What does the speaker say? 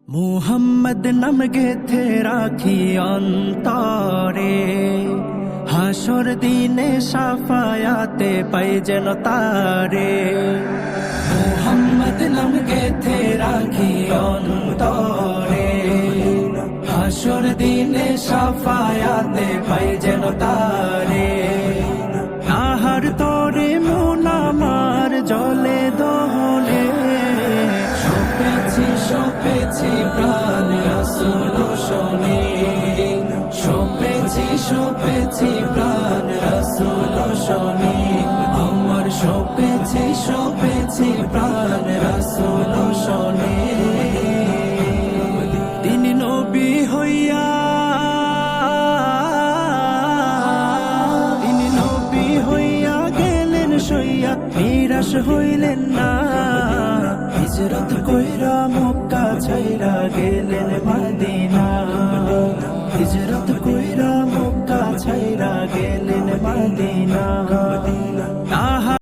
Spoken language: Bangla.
মুহাম্মদ নাম গেথে রাখি অন্তরে, হাসর দিনে সাফায়াতে পাই যেন তারে। মুহাম্মদ নাম গেথে রাখি অন্তরে, হাসর দিনে সাফায়াতে পাই যেন তারে। আহার তরে মন আমার জলে দহনে, সপেছি প্রাণ রাসূল শোনে, সপেছি প্রাণ রাসূল শোনে, আমার সপেছি প্রাণ রাসূল শোনে। তিনি নবী হইয়া গেলেন সইয়া, নিরাশ হইলেন না। হিজরত কইরা মক্কা ছাইরা গেলেন মদিনা, হিজরত কইরা মক্কা ছাইরা গেলেন মদিনা।